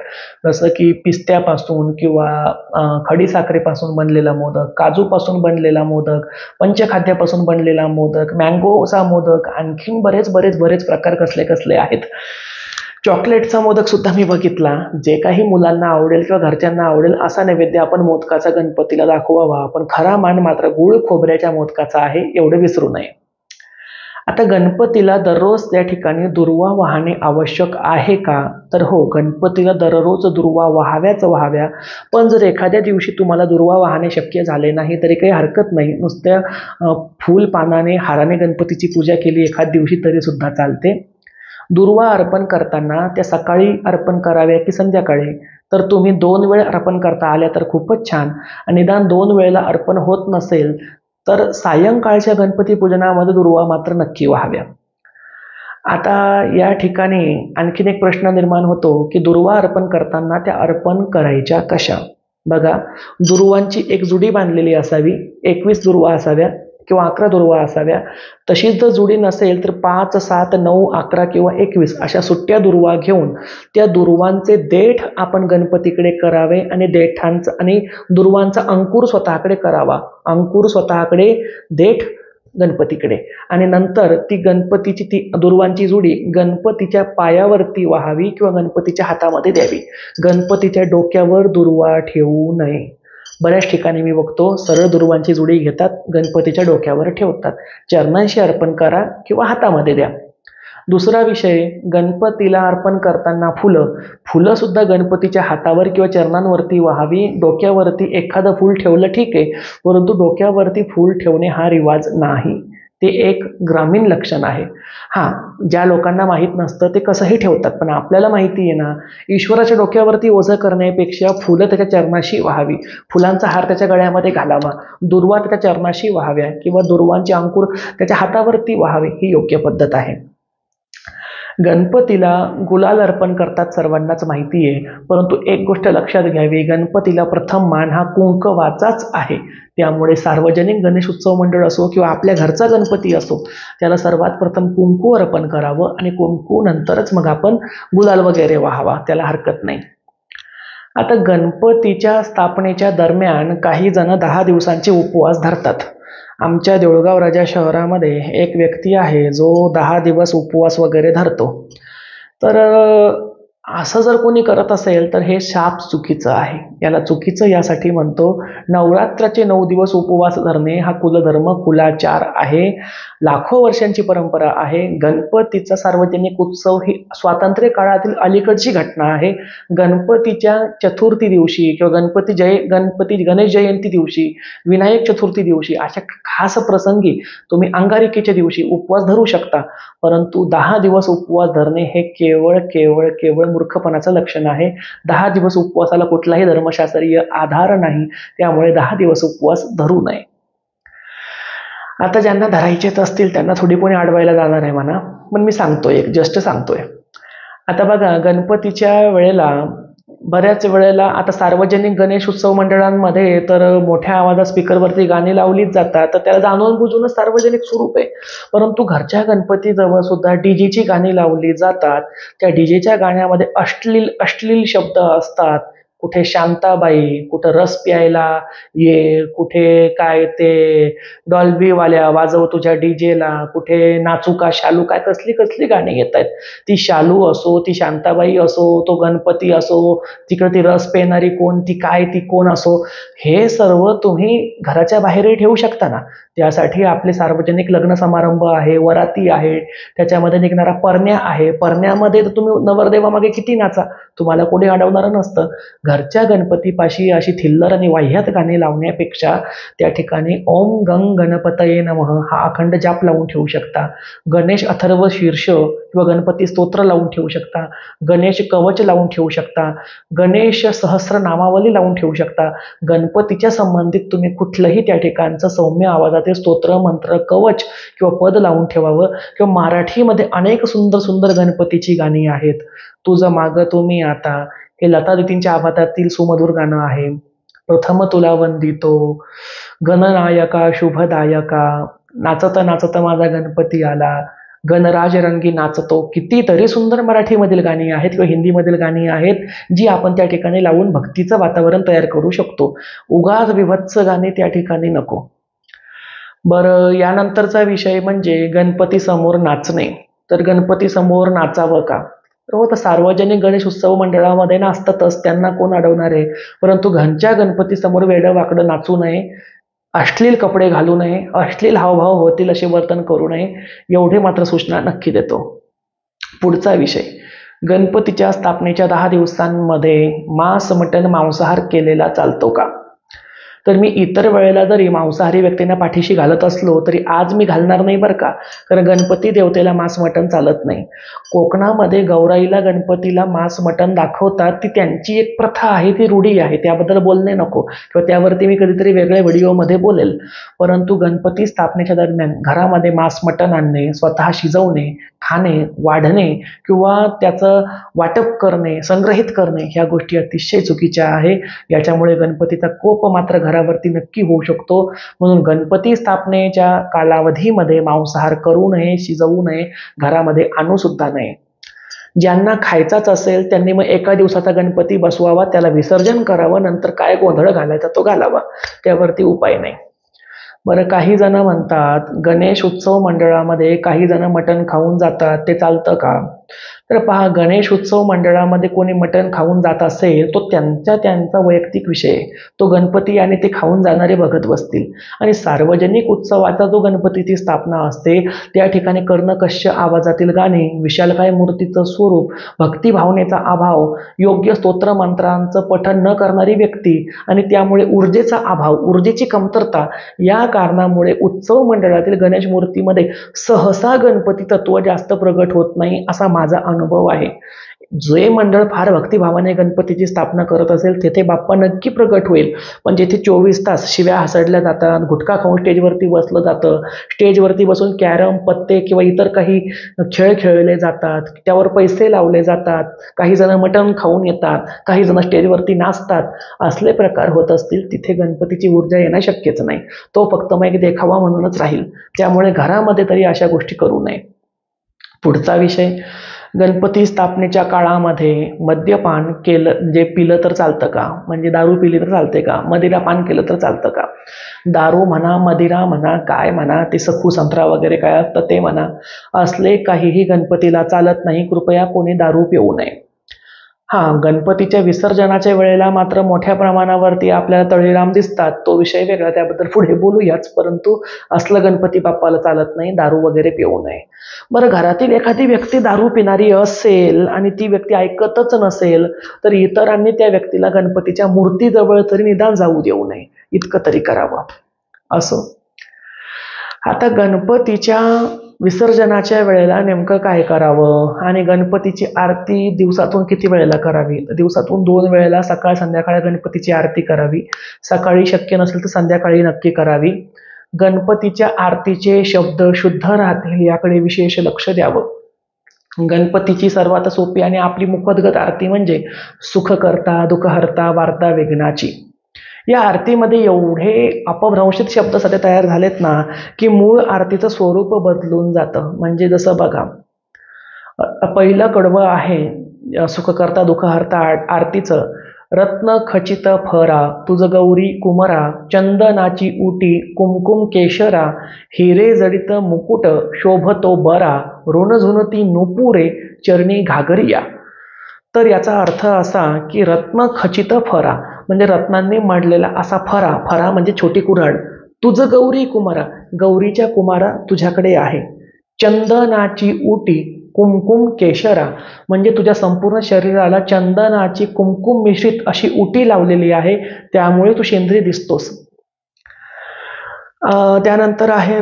जसं की पिस्त्यापासून किंवा खडीसाखरेपासून बनलेला मोदक, काजूपासून बनलेला मोदक, पंचखाद्यापासून बनलेला मोदक, मँगोचा मोदक, आणखीन बरेच बरेच बरेच प्रकार कसले कसले आहेत. चॉकलेटचा मोदक सुद्धा मी बघितला. जे काही मुलांना आवडेल किंवा घरच्यांना आवडेल असा नैवेद्य आपण मोदकाचा गणपतीला दाखवावा, पण खरा मान मात्र गुळ खोबऱ्याच्या मोदकाचा आहे, एवढं विसरू नये. आता गणपतीला दररोज त्या ठिकाणी दुर्वा वाहणे आवश्यक आहे का, तर हो, गणपतीला दररोज दुर्वा व्हाव्या. पण जर एखाद्या दिवशी तुम्हाला दुर्वा वाहणे शक्य झाले नाही तरी काही हरकत नाही. नुसत्या फूल पानाने हाराने गणपतीची पूजा केली एखाद दिवशी तरी सुद्धा चालते. दुर्वा अर्पण करताना त्या सकाळी अर्पण कराव्या की संध्याकाळी, तर तुम्ही 2 वेळ अर्पण करता आल्या तर खूपच छान. आणि निदान 2 वेळेला अर्पण होत नसेल तर सायंकाळच्या गणपती पूजनामध्ये दुर्वा मात्र नक्की व्हाव्या. आता या ठिकाणी आणखीन एक प्रश्न निर्माण होतो की दुर्वा अर्पण करताना त्या अर्पण करायच्या कशा. बघा, दुर्वांची एक जुडी बांधलेली असावी, 21 दुर्वा असाव्या किंवा 11 दुर्वा असाव्या. तशीच जर जुडी नसेल तर 5, 7, 9, 11 किंवा 21 अशा सुट्ट्या दुर्वा घेऊन त्या दुर्वांचे देठ आपण गणपतीकडे करावे आणि देठांचा आणि दुर्वांचा अंकुर स्वतःकडे करावा. अंकुर स्वतःकडे, देठ गणपतीकडे, आणि नंतर ती गणपतीची ती दुर्वांची जुडी गणपतीच्या पायावरती व्हावी किंवा गणपतीच्या हातामध्ये द्यावी. गणपतीच्या डोक्यावर दुर्वा ठेवू नये. बऱ्याच ठिकाणी मी बघतो सरळ दुर्वांची जुडी घेतात, गणपतीच्या डोक्यावर ठेवतात. चरणांशी अर्पण करा किंवा हातामध्ये द्या. दुसरा विषय, गणपतीला अर्पण करताना फुलं सुद्धा गणपतीच्या हातावर किंवा चरणांवरती व्हावी. डोक्यावरती एखादं फूल ठेवलं ठीक आहे, परंतु डोक्यावरती फूल ठेवणे हा रिवाज नाही. ते एक ग्रामीण लक्षण आहे. हां, ज्या लोकांना माहीत नसतं ते कसंही ठेवतात, पण आपल्याला माहिती आहे ना, ईश्वराच्या डोक्यावरती ओझं करण्यापेक्षा फुलं त्याच्या चरणाशी व्हावी, फुलांचा हार त्याच्या गळ्यामध्ये घालावा, दुर्वा त्याच्या चरणाशी व्हाव्या किंवा दुर्वांचे अंकुर त्याच्या हातावरती व्हावे, ही योग्य पद्धत आहे. गणपतीला गुलाल अर्पण करतात सर्वांनाच माहिती आहे, परंतु एक गोष्ट लक्षात घ्यावी, गणपतीला प्रथम मान हा कुंकवाचाच आहे. त्यामुळे सार्वजनिक गणेश उत्सव मंडळ असो किंवा आपल्या घरचा गणपती असो, त्याला सर्वात प्रथम कुंकू अर्पण करावं आणि कुंकू नंतरच मग आपण गुलाल वगैरे व्हावा, त्याला हरकत नाही. आता गणपतीच्या स्थापनेच्या दरम्यान काही जण 10 दिवसांचे उपवास धरतात. आमच्या देऊळगाव राजा शहरामध्ये एक व्यक्ती आहे जो 10 दिवस उपवास वगैरे धरतो. तर असं जर कोणी करत असेल तर हे शाप चुकीचं आहे. याला चुकीचं यासाठी म्हणतो, नवरात्राचे 9 दिवस उपवास धरणे हा कुलधर्म, कुलाचार आहे. लाखो वर्षांची परंपरा आहे. गणपतीचा सार्वजनिक उत्सव ही स्वातंत्र्य काळातील अलीकडची घटना आहे. गणपतीच्या चतुर्थी दिवशी किंवा गणपती गणेश जयंती दिवशी, विनायक चतुर्थी दिवशी अशा खास प्रसंगी तुम्ही अंगारिकेच्या दिवशी उपवास धरू शकता. परंतु 10 दिवस उपवास धरणे हे केवळ केवळ केवळ मूर्खपणाचं लक्षण आहे. 10 दिवस उपवासाला कुठलाही धर्मशास्त्रीय आधार नाही, त्यामुळे 10 दिवस उपवास धरू नये. आता ज्यांना धरायचेच असतील त्यांना थोडी कोणी अडवायला जाणार आहे म्हणा, पण मी सांगतोय, एक जस्ट सांगतोय. आता बघा, गणपतीच्या वेळेला बऱ्याच वेळेला आता सार्वजनिक गणेश उत्सव मंडळांमध्ये तर मोठ्या आवाजात स्पीकरवरती गाणी लावलीच जातात, तर त्याला जाणून बुजूनच सार्वजनिक स्वरूप आहे. परंतु घरच्या गणपतीजवळ सुद्धा डीजेची गाणी लावली जातात. त्या डीजेच्या गाण्यामध्ये अश्लील अश्लील शब्द असतात. कुठे शांताबाई, कुठं रस प्यायला ये, कुठे काय ते डॉल्बीवाल्या वाजव तुझ्या डीजेला, कुठे नाचू का शालू, काय कसली कसली गाणी येत आहेत. ती शालू असो, ती शांताबाई असो, तो गणपती असो, तिकडे ती रस पेणारी कोण, ती कोण असो, हे सर्व तुम्ही घराच्या बाहेरही ठेवू शकता ना. त्यासाठी आपले सार्वजनिक लग्न समारंभ आहे, वराती आहे, त्याच्यामध्ये निघणारा परण्या आहे. परण्यामध्ये तर तुम्ही नवरदेवामागे किती नाचा, तुम्हाला कोणी अडवणारं नसतं. घरच्या गणपतीपाशी अशी थिल्लर आणि वाह्यात गाणी लावण्यापेक्षा त्या ठिकाणी ओम गंग गणपतये नमः हा अखंड जाप लावून ठेवू शकता. गणेश अथर्व शीर्ष किंवा गणपती स्तोत्र लावून ठेवू शकता. गणेश कवच लावून ठेवू शकता. गणेश सहस्र नामावली लावून ठेवू शकता. गणपतीच्या संबंधित तुम्ही कुठलंही त्या ठिकाणचं सौम्य आवाजातील स्तोत्र, मंत्र, कवच किंवा पद लावून ठेवावं. किंवा मराठीमध्ये अनेक सुंदर सुंदर गणपतीची गाणी आहेत. तुझं माग तुम्ही आता, हे लता दीदींच्या आवाजातील सुमधुर गाणं आहे. प्रथम तुला वंदितो, गणनायका शुभदायका, नाचत नाचत माझा गणपती आला, गणराज रंगी नाचतो. कितीतरी सुंदर मराठीमधील गाणी आहेत किंवा हिंदीमधील गाणी आहेत जी आपण त्या ठिकाणी लावून भक्तीचं वातावरण तयार करू शकतो. उगाच विभत्स गाणी त्या ठिकाणी नको. बरं, यानंतरचा विषय म्हणजे गणपती समोर नाचणे. तर गणपती समोर नाचावं का? तर हो, तर सार्वजनिक गणेश उत्सव मंडळामध्ये नाचतातच, त्यांना कोण अडवणार आहे. परंतु घरच्या गणपती समोर वेडं वाकडं नाचू नये, अश्लील कपडे घालू नये, अश्लील हावभाव होतील असे वर्तन करू नये, एवढे मात्र सूचना नक्की देतो. पुढचा विषय, गणपतीच्या स्थापनेच्या 10 दिवसांमध्ये मांस, मटण, मांसाहार केलेला चालतो का? तर मी इतर वेळेला जरी मांसाहारी व्यक्तींना पाठीशी घालत असलो तरी आज मी घालणार नाही बरं का. कारण गणपती देवतेला मांस मटण चालत नाही. कोकणामध्ये गौराईला गणपतीला मांस मटण दाखवतात, ती त्यांची एक प्रथा आहे, ती रूढी आहे, त्याबद्दल बोलणे नको किंवा त्यावरती मी कधीतरी वेगळ्या व्हिडिओमध्ये बोलेल. परंतु गणपती स्थापनेच्या दरम्यान घरामध्ये मांस मटण आणणे, स्वतः शिजवणे, खाणे, वाढणे किंवा त्याचं वाटप करणे, संग्रहित करणे ह्या गोष्टी अतिशय चुकीच्या आहे. याच्यामुळे गणपतीचा कोप मात्र घरावरती नक्की होऊ शकतो. म्हणून गणपती स्थापनेच्या कालावधीमध्ये मांसाहार करू नये, शिजवू नये, घरामध्ये आणू सुद्धा नये. ज्यांना खायचाच असेल त्यांनी मग एका दिवसाचा गणपती बसवावा, त्याला विसर्जन करावं, नंतर काय गोंधळ घालायचा तो घालावा, त्यावरती उपाय नाही. बरं, काही जण म्हणतात गणेश उत्सव मंडळामध्ये काही जण मटण खाऊन जातात, ते चालतं का? तर पहा, गणेश उत्सव मंडळामध्ये कोणी मटण खाऊन जात असेल तो त्यांचा वैयक्तिक विषय आहे. तो गणपती आणि ते खाऊन जाणारे बघत बसतील. आणि सार्वजनिक उत्सवाचा जो गणपतीची स्थापना असते त्या ठिकाणी कर्णकश्य आवाजातील गाणे, विशालकाय मूर्तीचं स्वरूप, भक्तिभावनेचा अभाव, योग्य स्तोत्र मंत्रांचं पठण न करणारी व्यक्ती आणि त्यामुळे ऊर्जेचा अभाव, ऊर्जेची कमतरता या कारणामुळे उत्सव मंडळातील गणेश मूर्तीमध्ये सहसा गणपती तत्व जास्त प्रगट होत नाही, असा माझा अनुभव आहे. जे मंडळ फार भक्तिभावाने गणपतीची स्थापना करत असेल तेथे बाप्पा नक्की प्रगट होईल. पण जेथे 24 तास शिव्या हसडल्या जातात, गुटखा खाऊन स्टेजवरती बसलं जातं, स्टेजवरती बसून कॅरम, पत्ते किंवा इतर काही खेळ खेळले जातात, त्यावर पैसे लावले जातात, काही जण मटण खाऊन येतात, काही जण स्टेजवरती नाचतात, असले प्रकार होत असतील तिथे गणपतीची ऊर्जा येणं शक्यच नाही. तो फक्त मग एक देखावा म्हणूनच राहील. त्यामुळे घरामध्ये तरी अशा गोष्टी करू नये. पुढचा विषय, गणपती स्थापनेच्या काळामध्ये मद्यपान केलं म्हणजे पिलं तर चालतं का? म्हणजे दारू पिली तर चालते का? मदिरा पान केलं तर चालतं का? दारू म्हणा, मदिरा म्हणा, काय म्हणा, ते सखू संत्रा वगैरे काय असतं ते म्हणा, असले काहीही गणपतीला चालत नाही. कृपया कोणी दारू पिऊ नये. हा, गणपतीच्या विसर्जनाच्या वेळेला मात्र मोठ्या प्रमाणावरती आपल्याला तळीराम दिसतात, तो विषय वेगळा, त्याबद्दल पुढे बोलूयाच. परंतु असलं गणपती बाप्पाला चालत नाही, दारू वगैरे पिऊ नये. बरं, घरातील एखादी व्यक्ती दारू पिणारी असेल आणि ती व्यक्ती ऐकतच नसेल, तर इतरांनी त्या व्यक्तीला गणपतीच्या मूर्तीजवळ तरी निदान जाऊ देऊ नये, इतकं तरी करावं. असो, आता गणपतीच्या विसर्जनाच्या वेळेला नेमकं काय करावं आणि गणपतीची आरती दिवसातून किती वेळेला करावी? दिवसातून 2 वेळेला, सकाळ संध्याकाळ गणपतीची आरती करावी. सकाळी शक्य नसेल तर संध्याकाळी नक्की करावी. गणपतीच्या आरतीचे शब्द शुद्ध राहतील याकडे विशेष लक्ष द्यावं. गणपतीची सर्वात सोपी आणि आपली मुखोद्गत आरती म्हणजे सुखकर्ता दुःखहर्ता वार्ता विघ्नाची. या आरतीमध्ये एवढे अपभ्रंशित शब्द सध्या तयार झालेत ना, की मूळ आरतीचं स्वरूप बदलून जातं. म्हणजे जसं बघा, पहिलं कडवं आहे सुखकर्ता दुःखहर्ता आरतीचं, रत्न खचित फरा तुझ गौरी कुमरा, चंदनाची उटी कुमकुम केशरा, हिरे जडित मुकुट शोभतो बरा, ऋणझुनती नुपुरे चरणी घागरिया. तर याचा अर्थ असा की रत्न खचित फरा म्हणजे रत्नांनी मढलेला असा फरा, फरा म्हणजे छोटी कुऱ्हाड. तुझ गौरी कुमारा, गौरीच्या कुमारा तुझ्याकडे आहे. चंदनाची उटी कुमकुम केशरा म्हणजे तुझ्या संपूर्ण शरीराला चंदनाची कुमकुम मिश्रित अशी उटी लावलेली आहे, त्यामुळे तू शेंद्री दिसतोस. त्यानंतर आहे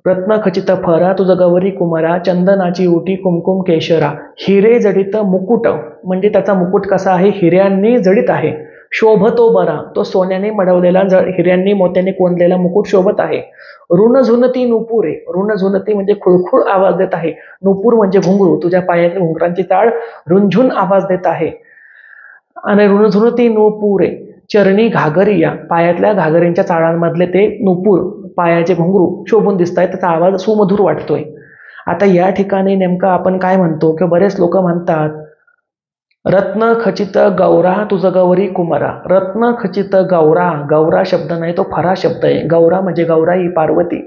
रत्नखचित फरा तुझ गौरी कुमारा, चंदनाची उटी कुमकुम केशरा, हिरे जडित मुकुट म्हणजे त्याचा मुकुट कसा आहे, हिऱ्यांनी जडित आहे. शोभतो बरा, तो सोन्याने मडवलेला हिऱ्यांनी मोत्याने कोंदलेला मुकुट शोभत आहे. ऋणझुनती नुपुरे, ऋणझुनती म्हणजे खुळखुळ आवाज देत आहे, नुपूर म्हणजे घुंगरू, तुझ्या पायातील घुंगरांची ताळ रुंझुन आवाज देत आहे. आणि ऋणझुनती नुपुरे चरणी घागरिया, पायातल्या घागरींच्या चाळांमधले ते नुपूर पायाचे घुंगरू शोभून दिसत आहेत, त्याचा आवाज सुमधुर वाटतोय. आता या ठिकाणी नेमकं आपण काय म्हणतो किंवा बरेच लोक म्हणतात रत्न खचित गौरा तुझ गौरी कुमारा. रत्न खचित गौरा, गौरा शब्द नाही तो फरा शब्द आहे. गौरा म्हणजे गौराई पार्वती.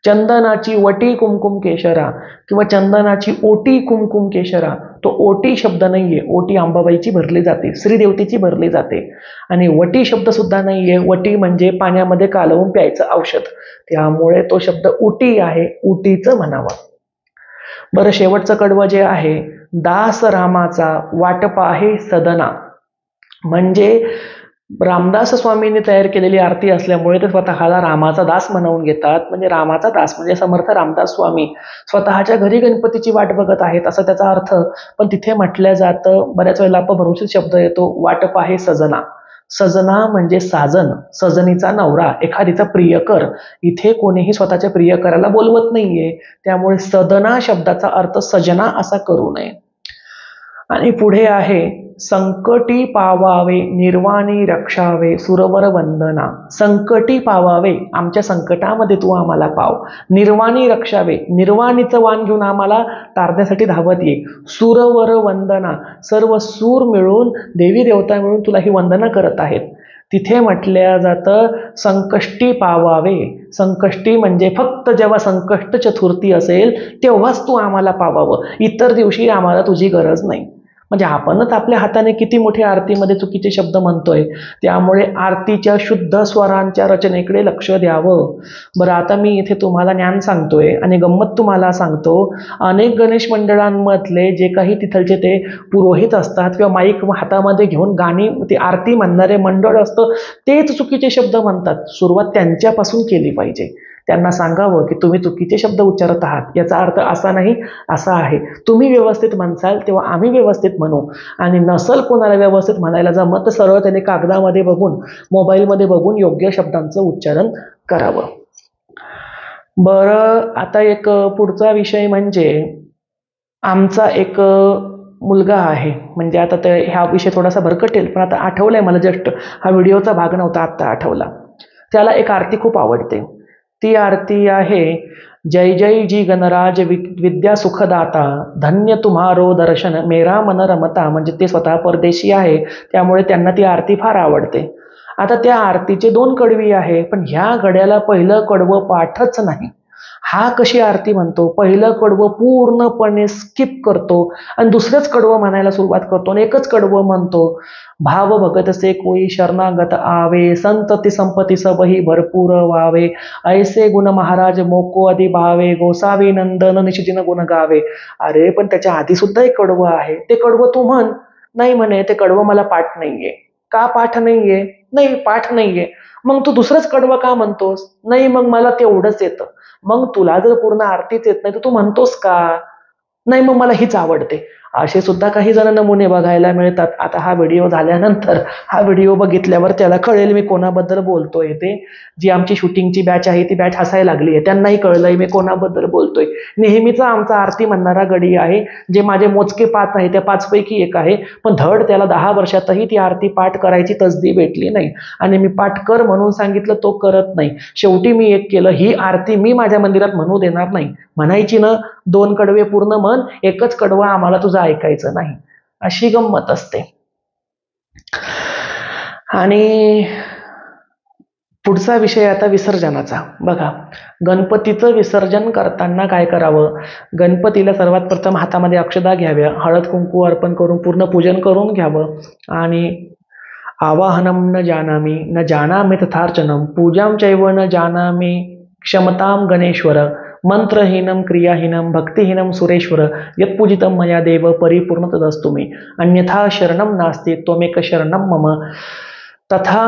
चंदनाची वटी कुमकुम केशरा किंवा चंदनाची ओटी कुमकुम केशरा, तो ओटी शब्द नाहीये, ओटी अंबाबाईची भरली जाते, श्रीदेवतेची भरली जाते. आणि वटी शब्द सुद्धा नाहीये, वटी म्हणजे पाण्यामध्ये कालवून प्यायचं औषध, त्यामुळे तो शब्द उटी आहे, उटीचं म्हणावं. बरं, शेवटचं कडवं जे आहे, दास रामाचा वाटप आहे सदना, म्हणजे रामदास स्वामींनी तयार केलेली आरती असल्यामुळे ते स्वतःला रामाचा दास म्हणवून घेतात. म्हणजे रामाचा दास म्हणजे समर्थ रामदास स्वामी स्वतःच्या घरी गणपतीची वाट बघत आहेत असं त्याचा अर्थ. पण तिथे म्हटलं जातं, बऱ्याच वेळेला अपभ्रंशित शब्द येतो, वाटप आहे सजना. सजना म्हणजे साजन, सजनीचा नवरा, एखादीचा प्रियकर. इथे कोणीही स्वतःच्या प्रियकराला बोलवत नाहीये, त्यामुळे सदना शब्दाचा अर्थ सजना असा करू नये. आणि पुढे आहे संकटी पावावे निर्वाणी रक्षावे सुरवर वंदना. संकटी पावावे, आमच्या संकटामध्ये तू आम्हाला पाव. निर्वाणी रक्षावे, निर्वाणीचं वाण घेऊन आम्हाला तारण्यासाठी धावत ये. सुरवर वंदना, सर्व सूर मिळून देवी देवता मिळून तुला ही वंदना करत आहेत. तिथे म्हटल्या जातं संकष्टी पावावे. संकष्टी म्हणजे फक्त जेव्हा संकष्ट चतुर्थी असेल तेव्हाच तू आम्हाला पावावं, इतर दिवशी आम्हाला तुझी गरज नाही. म्हणजे आपणच आपल्या हाताने किती मोठ्या आरतीमध्ये चुकीचे शब्द म्हणतोय, त्यामुळे आरतीच्या शुद्ध स्वरांच्या रचनेकडे लक्ष द्यावं. बरं, आता मी इथे तुम्हाला ज्ञान सांगतोय आणि गंमत तुम्हाला सांगतो. अनेक गणेश मंडळांमधले जे काही तिथलचे ते पुरोहित असतात किंवा माईक हातामध्ये घेऊन गाणी ती आरती म्हणणारे मंडळ असतं, तेच चुकीचे शब्द म्हणतात. सुरुवात त्यांच्यापासून केली पाहिजे. त्यांना सांगावं की तुम्ही चुकीचे शब्द उच्चारत आहात, याचा अर्थ असा नाही असा आहे. तुम्ही व्यवस्थित म्हणसाल तेव्हा आम्ही व्यवस्थित म्हणू, आणि नसल कोणाला व्यवस्थित म्हणायला जमत तर सरळ त्याने कागदामध्ये बघून मोबाईलमध्ये बघून योग्य शब्दांचं उच्चारण करावं. बरं, आता एक पुढचा विषय म्हणजे आमचा एक मुलगा आहे, म्हणजे आता ह्या विषय थोडासा भरकटेल पण आता आठवलंय मला, जस्ट हा व्हिडिओचा भाग नव्हता, आत्ता आठवला. त्याला एक आरती खूप आवडते. ती आरती आहे जय जय जी गणराज विद्या सुखदाता, धन्य तुम्हारो दर्शन मेरा मन रमता. म्हणजे ते स्वतः परदेशी आहे, त्यामुळे त्यांना ती आरती फार आवडते. आता त्या आरतीचे 2 कडवी आहे, पण ह्या गड्याला पहिलं कडवं पाठच नाही. हा कशी आरती म्हणतो, पहिलं कडवं पूर्णपणे स्किप करतो आणि दुसरंच कडवं म्हणायला सुरुवात करतो आणि एकच कडवं म्हणतो. भाव भगत से कोई शरणागत आवे, संतती संपत्ती सबही भरपूर वावे, ऐसे गुण महाराज मोको आधी भावे, गोसावी नंदन निशिदिन गुण गावे. अरे पण त्याच्या आधी सुद्धा एक कडवं आहे, ते कडवं तू म्हण. नाही म्हणे, ते कडवं मला पाठ नाहीये. का पाठ नाहीये? नाही पाठ नाहीये. मग तू दुसरंच कडवं का म्हणतोस? नाही मग मला तेवढंच येतं. मग तुला जर पूर्ण आरतीच येत नाही तर तू म्हणतोस का? नाही मग मला हीच आवडते. असे सुद्धा काही जण नमुने बघायला मिळतात. आता हा व्हिडिओ झाल्यानंतर, हा व्हिडिओ बघितल्यावर त्याला कळेल मी कोणाबद्दल बोलतोय ते. जी आमची शूटिंगची बॅच आहे ती बॅच हसायला लागली आहे, त्यांनाही कळलंय मी कोणाबद्दल बोलतोय. नेहमीचा आमचा आरती म्हणणारा गडी आहे, जे माझे मोजके 5 आहे त्या 5 पैकी एक आहे. पण धड त्याला 10 वर्षातही ती आरती पाठ करायची तसदी भेटली नाही. आणि मी पाठ कर म्हणून सांगितलं तो करत नाही. शेवटी मी एक केलं, ही आरती मी माझ्या मंदिरात म्हणू देणार नाही. म्हणायची ना 2 कडवे पूर्ण म्हण, एकच कडवं आम्हाला तुझं ऐकायचं नाही. अशी गंमत असते. आणि पुढचा विषय आता विसर्जनाचा. बघा, गणपतीचं विसर्जन करताना काय करावं? गणपतीला सर्वात प्रथम हातामध्ये अक्षदा घ्याव्या, हळद कुंकू अर्पण करून पूर्ण पूजन करून घ्यावं. आणि आवाहनम न जानामी न जानामि तथार्चनम पूजाम चैव न जानामि क्षमताम गणेश्वर मंत्रहीनम क्रियाहीनम भक्तिहीनम सुरेश्वर यत्पूजितम मया देव परिपूर्ण तदस्तु मे अन्यथा शरणम नास्ति त्वमेक शरणम मम. तथा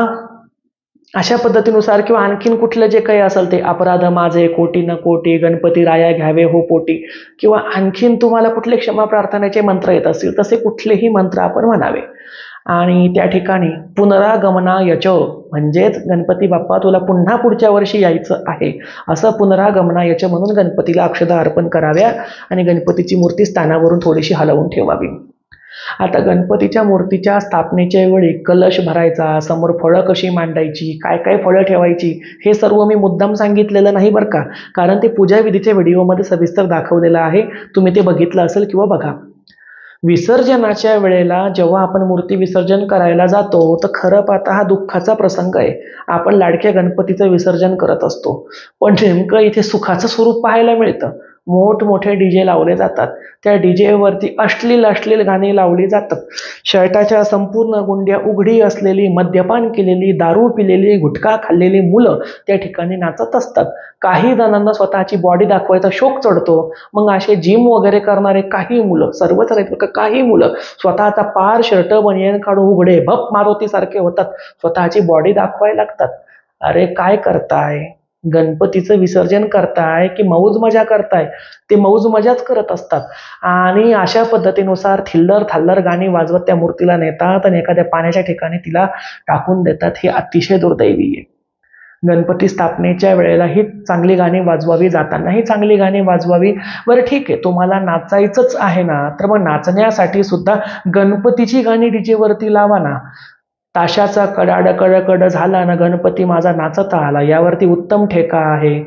अशा पद्धतीनुसार किंवा आणखीन कुठलं जे काही असेल ते, अपराध माझे कोटी न कोटी गणपती राया घ्यावे हो पोटी, किंवा आणखीन तुम्हाला कुठले क्षमा प्रार्थनेचे मंत्र येत असतील तसे कुठलेही मंत्र आपण म्हणावे. आणि त्या ठिकाणी पुनरागमनायच म्हणजेच गणपती बाप्पा तुला पुन्हा पुढच्या वर्षी यायचं आहे असं पुनरागमनायच म्हणून गणपतीला अक्षदा अर्पण कराव्या आणि गणपतीची मूर्ती स्थानावरून थोडीशी हलवून ठेवावी. आता गणपतीच्या मूर्तीच्या स्थापनेच्या वेळी कलश भरायचा, समोर फळं कशी मांडायची, काय काय फळं ठेवायची, हे सर्व मी मुद्दाम सांगितलेलं नाही बरं का, कारण ते पूजा विधीच्या व्हिडिओमध्ये सविस्तर दाखवलेलं आहे. तुम्ही ते बघितलं असेल किंवा बघा. विसर्जनाच्या वेळेला जेव्हा आपण मूर्ती विसर्जन करायला जातो तर खरं पाहता हा दुःखाचा प्रसंग आहे. आपण लाडक्या गणपतीचं विसर्जन करत असतो, पण नेमकं इथे सुखाचं स्वरूप पाहायला मिळतं. मोठमोठे डीजे लावले जातात, त्या डीजेवरती अश्लील गाणी लावली जातात. शर्टाच्या संपूर्ण गुंड्या उघडी असलेली, मद्यपान केलेली, दारू पिलेली, गुटखा खाल्लेली मुलं त्या ठिकाणी नाचत असतात. काही जणांना स्वतःची बॉडी दाखवायचा शौक चढतो. मग असे जिम वगैरे करणारे काही मुलं, सर्वच काही मुलं स्वतःचा पार शर्ट बनियन काढून उघडे भप मारुती सारखे होतात, स्वतःची बॉडी दाखवायला लागतात. अरे काय करताय? गणपतीचं विसर्जन करताय की मौज मजा करताय? ते मौज मजाच करत असतात. आणि अशा पद्धतीनुसार थिल्लर थाल्लर गाणी वाजवत त्या मूर्तीला नेतात आणि एखाद्या पाण्याच्या ठिकाणी तिला टाकून देतात. हे अतिशय दुर्दैवी आहे. गणपती स्थापनेच्या वेळेला ही चांगली गाणी वाजवावी, जातानाही चांगली गाणी वाजवावी. बरं ठीक आहे, तुम्हाला नाचायचंच आहे ना, तर मग नाचण्यासाठी सुद्धा गणपतीची गाणी डीजेवरती लावा ना. ताशाचा कडाड कडकड झाला ना गणपती माझा नाचता आला, यावरती उत्तम ठेका आहे.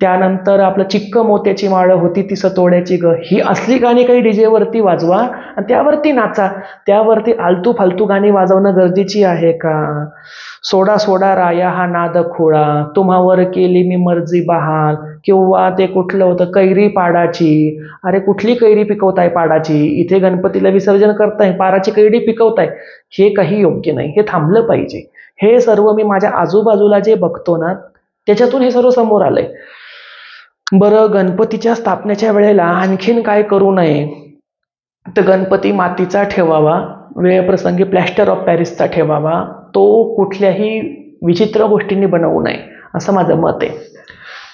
त्यानंतर आपलं चिक्क मोत्याची माळ होती ती सतोड्याची ग, ही असली गाणी काही डीजेवरती वाजवा आणि त्यावरती नाचा. त्यावरती आलतू फालतू गाणी वाजवणं गरजेची आहे का? सोडा सोडा राया हा नाद खोळा, तुम्हावर केली मी मर्जी बहाल, किंवा ते कुठलं होतं कैरी पाडाची. अरे कुठली कैरी पिकवताय पाडाची? इथे गणपतीला विसर्जन करताय, पाराची कैरी पिकवताय. हे काही योग्य नाही, हे थांबलं पाहिजे. हे सर्व मी माझ्या आजूबाजूला जे बघतो ना त्याच्यातून हे सर्व समोर आलंय. बरं, गणपतीच्या स्थापनेच्या वेळेला आणखीन काय करू नये? तर गणपती मातीचा ठेवावा, वेळप्रसंगी प्लॅस्टर ऑफ पॅरिसचा ठेवावा. तो कुठल्याही विचित्र गोष्टींनी बनवू नये असं माझं मत आहे.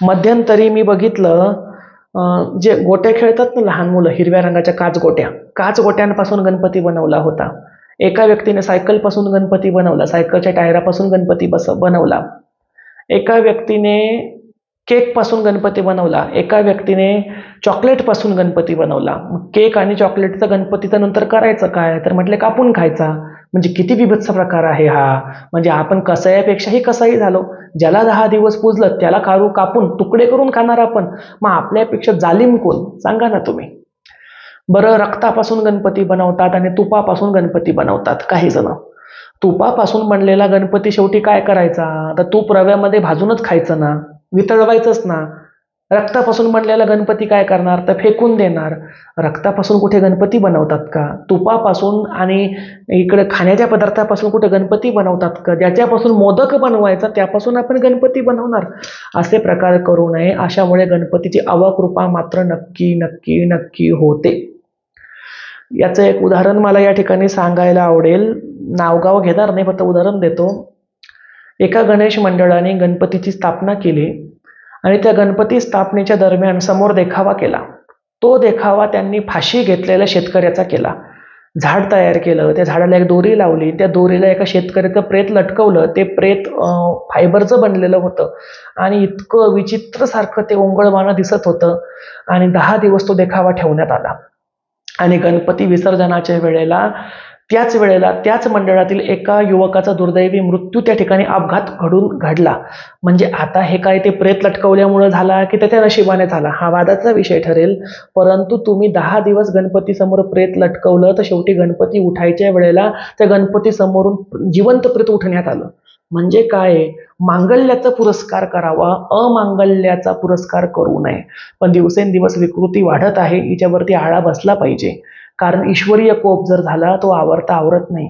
मध्यंतरी मी बघितलं जे गोट्या खेळतात ना लहान मुलं, हिरव्या रंगाच्या काच गोट्यांपासून गणपती बनवला होता. एका व्यक्तीने सायकलपासून गणपती बनवला, सायकलच्या टायरापासून गणपती बनवला. एका व्यक्तीने केकपासून गणपती बनवला, एका व्यक्तीने चॉकलेटपासून गणपती बनवला. केक आणि चॉकलेटचं गणपतीचं नंतर करायचं काय? तर म्हटले कापून खायचा. म्हणजे किती विभत्स प्रकार आहे हा. म्हणजे आपण कसायापेक्षाही कसाही झालो. ज्याला 10 दिवस पूजलं त्याला कापून तुकडे करून खाणार आपण. मग आपल्यापेक्षा जालिम कोण सांगा ना तुम्ही. बरं, रक्तापासून गणपती बनवतात आणि तुपापासून गणपती बनवतात काही जण. तुपापासून बनलेला गणपती शेवटी काय करायचा? तर तूप रव्यामध्ये भाजूनच खायचं ना, वितळवायचंच ना. रक्तापासून बनलेला गणपती काय करणार तर फेकून देणार. रक्तापासून कुठे गणपती बनवतात का? तुपापासून आणि इकडे खाण्याच्या पदार्थापासून कुठे गणपती बनवतात का? ज्याच्यापासून मोदक बनवायचा त्यापासून आपण गणपती बनवणार. असे प्रकार करू नये. अशामुळे गणपतीची अवकृपा मात्र नक्की नक्की नक्की होते. याचं एक उदाहरण मला या ठिकाणी सांगायला आवडेल. नावगाव घेणार नाही, फक्त उदाहरण देतो. एका गणेश मंडळाने गणपतीची स्थापना केली आणि त्या गणपती स्थापनेच्या दरम्यान समोर देखावा केला. तो देखावा त्यांनी फाशी घेतलेल्या शेतकऱ्याचा केला. झाड तयार केलं, त्या झाडाला एक दोरी लावली, त्या दोरीला एका शेतकऱ्याचं प्रेत लटकवलं. ते प्रेत फायबरचं बनलेलं होतं आणि इतकं विचित्र सारखं ते ओंगळवाणं दिसत होतं. आणि 10 दिवस तो देखावा ठेवण्यात आला. आणि गणपती विसर्जनाच्या वेळेला त्याच मंडळातील एका युवकाचा दुर्दैवी मृत्यू त्या ठिकाणी अपघात घडला. म्हणजे आता हे काय ते प्रेत लटकवल्यामुळे झाला की त्याच्या नशिबाने झाला, हा वादाचा विषय ठरेल. परंतु तुम्ही 10 दिवस गणपती समोर प्रेत लटकवलं तर शेवटी गणपती उठायच्या वेळेला त्या गणपती समोरून जिवंत प्रेत उठण्यात आलं. म्हणजे काय? मांगल्याचा पुरस्कार करावा, अमांगल्याचा पुरस्कार करू नये. पण दिवसेंदिवस विकृती वाढत आहे, हिच्यावरती आळा बसला पाहिजे. कारण ईश्वरीय कोप जर झाला तो आवरत नाही.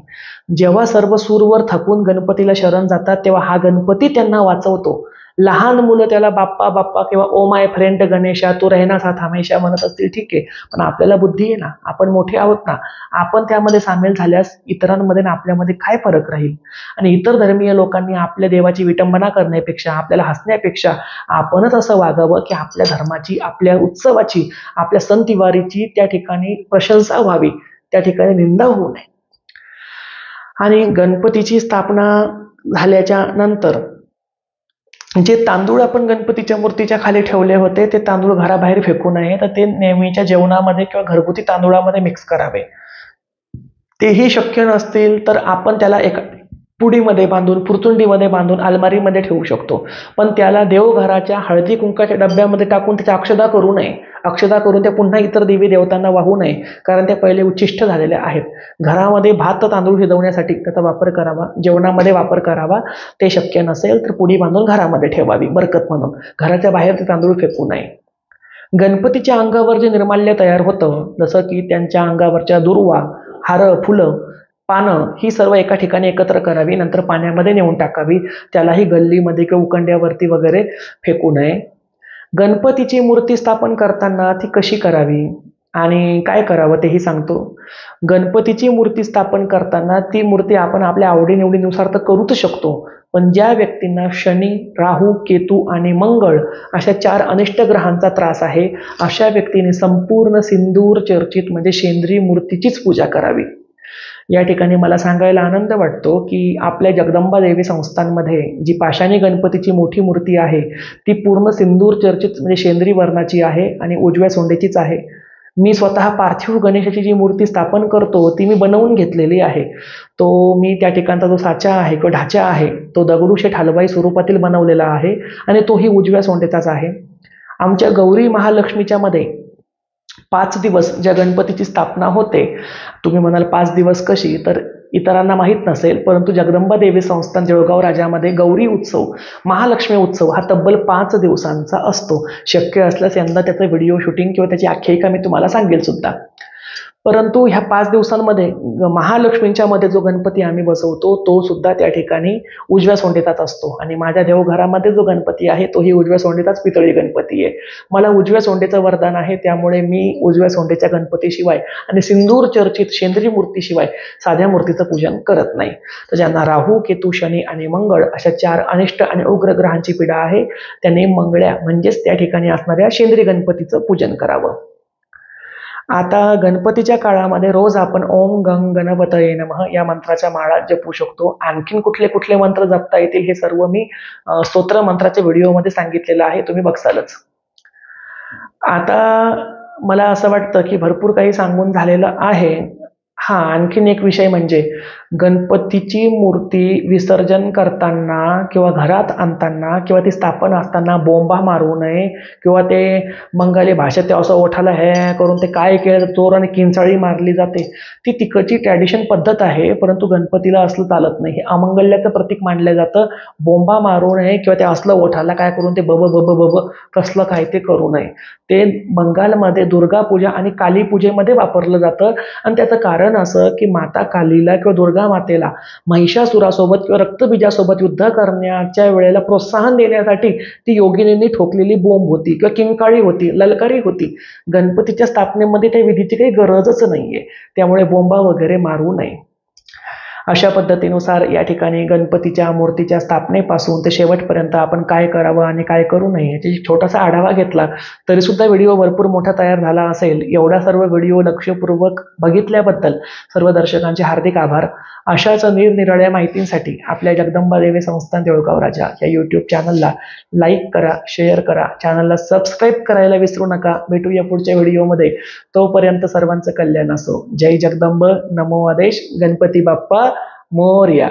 जेव्हा सर्व सूरवर थकून गणपतीला शरण जातात तेव्हा हा गणपती त्यांना वाचवतो. लहान मुलं त्याला बाप्पा बाप्पा किंवा ओ माय फ्रेंड गणेशा तू रहना साथ हमेशा म्हणत असतील, ठीक आहे. पण आपल्याला बुद्धी आहे ना, आपण मोठे आहोत ना, आपण त्यामध्ये सामील झाल्यास इतरांमध्ये ना आपल्यामध्ये काय फरक राहील? आणि इतर धर्मीय लोकांनी आपल्या देवाची विटंबना करण्यापेक्षा, आपल्याला हसण्यापेक्षा आपणच असं वागावं की आपल्या धर्माची, आपल्या उत्सवाची, आपल्या सण तिवारीची त्या ठिकाणी प्रशंसा व्हावी, त्या ठिकाणी निंदा होऊ नये. आणि गणपतीची स्थापना झाल्याच्या नंतर जे तांदूळ आपण गणपतीच्या मूर्तीच्या खाली ठेवले होते ते तांदूळ घराबाहेर फेकू नये, तर ते नेहमीच्या जेवणामध्ये किंवा घरगुती तांदूळामध्ये मिक्स करावे. तेही शक्य नसतील तर आपण त्याला एका पुडीमध्ये बांधून, पुरचुंडीमध्ये बांधून अलमारीमध्ये ठेवू शकतो. पण त्याला देवघराच्या हळदी कुंकाच्या डब्यामध्ये टाकून त्याच्या अक्षदा करू नये. अक्षदा करून त्या पुन्हा इतर देवी देवतांना वाहू नये, कारण त्या पहिले उच्चिष्ट झालेल्या आहेत. घरामध्ये भात तांदूळ शिजवण्यासाठी त्याचा वापर करावा, जेवणामध्ये वापर करावा. ते शक्य नसेल तर पुडी बांधून घरामध्ये ठेवावी बरकत म्हणून. घराच्या बाहेर ते तांदूळ फेकू नये. गणपतीच्या अंगावर जे निर्माल्य तयार होतं, जसं की त्यांच्या अंगावरच्या दुर्वा, हारं, फुलं, पानं ही सर्व एका ठिकाणी एकत्र करावी, नंतर पाण्यामध्ये नेऊन टाकावी. त्यालाही गल्लीमध्ये किंवा उकंड्यावरती वगैरे फेकू नये. गणपतीची मूर्ती स्थापन करताना ती कशी करावी आणि काय करावं तेही सांगतो. गणपतीची मूर्ती स्थापन करताना ती मूर्ती आपण आपल्या आवडीनिवडीनुसार तर करूच शकतो. पण ज्या व्यक्तींना शनी, राहू, केतू आणि मंगळ अशा 4 अनिष्ट ग्रहांचा त्रास आहे, अशा व्यक्तीने संपूर्ण सिंदूर चर्चित म्हणजे सेंद्रिय मूर्तीचीच पूजा करावी. या ठिकाणी मला सांगायला आनंद वाटतो की आपल्या जगदंबा देवी संस्थांमध्ये जी पाषाणी गणपतीची मोठी मूर्ती आहे ती पूर्ण सिंदूर चर्चित म्हणजे सेंद्रिय वर्णाची आहे आणि उजव्या सोंडेचीच आहे. मी स्वतः पार्थिव गणेशाची जी मूर्ती स्थापन करतो ती मी बनवून घेतलेली आहे. मी त्या ठिकाणचा जो साचा आहे किंवा ढाचा आहे तो दगडूशेठ हलवाई स्वरूपातील बनवलेला आहे आणि तोही उजव्या सोंडेचाच आहे. आमच्या गौरी महालक्ष्मीच्या मध्ये 5 दिवस ज्या गणपतीची स्थापना होते, तुम्ही म्हणाल 5 दिवस कशी, तर इतरांना माहीत नसेल, परंतु जगदंबा देवी संस्थान जळगाव राजामध्ये गौरी उत्सव, महालक्ष्मी उत्सव हा तब्बल 5 दिवसांचा असतो. शक्य असल्यास यंदा त्याचं व्हिडिओ शूटिंग किंवा त्याची आख्यायिका मी तुम्हाला सांगेल सुद्धा. परंतु ह्या 5 दिवसांमध्ये महालक्ष्मींच्या मध्ये जो गणपती आम्ही बसवतो तो सुद्धा त्या ठिकाणी उजव्या सोंडेचाच असतो. आणि माझ्या देवघरामध्ये जो गणपती आहे तोही उजव्या सोंडेचाच पितळी गणपती आहे. मला उजव्या सोंडेचं वरदान आहे, त्यामुळे मी उजव्या सोंडेच्या गणपतीशिवाय आणि सिंदूर चर्चित सेंद्रिय मूर्तीशिवाय साध्या मूर्तीचं पूजन करत नाही. तर ज्यांना राहू, केतू, शनी आणि मंगळ अशा 4 अनिष्ट आणि उग्र ग्रहांची पीडा आहे त्यांनी मंगळ्या म्हणजेच त्या ठिकाणी असणाऱ्या सेंद्रिय गणपतीचं पूजन करावं. आता गणपतीच्या काळामध्ये रोज आपण ओम गंग गणपतये नमः या मंत्राच्या माळा जपू शकतो. आणखीन कुठले कुठले मंत्र जपता येतील हे सर्व मी स्तोत्र मंत्राच्या व्हिडिओमध्ये सांगितलेलं आहे, तुम्ही बघसालच. आता मला असं वाटतं की भरपूर काही सांगून झालेलं आहे. आणखीन एक विषय म्हणजे गणपतीची मूर्ती विसर्जन करताना किंवा घरात आणताना किंवा ती स्थापना असताना बोंबा मारू नये किंवा ते बंगाली भाषेत ते असं ओठाला हे करून ते काय केलं जोर आणि किंचाळी मारली जाते. ती तिकडची ट्रॅडिशन पद्धत आहे, परंतु गणपतीला असलं चालत नाही. हे अमंगल्याचं प्रतीक मानलं जातं. बोंबा मारू नये किंवा ते असलं ओठाला काय करून ते बब बब बब कसलं काय ते करू नये. ते बंगालमध्ये दुर्गा पूजा आणि काली पूजेमध्ये वापरलं जातं आणि त्याचं कारण असं की माता कालीला किंवा दुर्गा मातेला महिषासुरासोबत किंवा रक्तबीजासोबत युद्ध करण्याच्या वेळेला प्रोत्साहन देण्यासाठी ती योगिनींनी ठोकलेली बोंब होती किंवा किंकाळी होती, ललकारी होती. गणपतीच्या स्थापनेमध्ये त्या विधीची काही गरजच नाहीये, त्यामुळे बोंबा वगैरे मारू नये. अशा पद्धतीनुसार या ठिकाणी गणपतीच्या मूर्तीच्या स्थापनेपासून ते शेवटपर्यंत आपण काय करावं आणि काय करू नये याची छोटासा आढावा घेतला, तरी सुद्धा व्हिडिओ भरपूर मोठा तयार झाला असेल. एवढा सर्व व्हिडिओ लक्षपूर्वक बघितल्याबद्दल सर्व दर्शकांचे हार्दिक आभार. अशाच निरनिराळ्या माहितींसाठी आपल्या जगदंबा देवी संस्थान देऊळगाव राजा या यूट्यूब चॅनलला लाईक करा, शेअर करा, चॅनलला सबस्क्राईब करायला विसरू नका. भेटूया पुढच्या व्हिडिओमध्ये. तोपर्यंत सर्वांचं कल्याण असो. जय जगदंब, नमो आदेश, गणपती बाप्पा मोरया.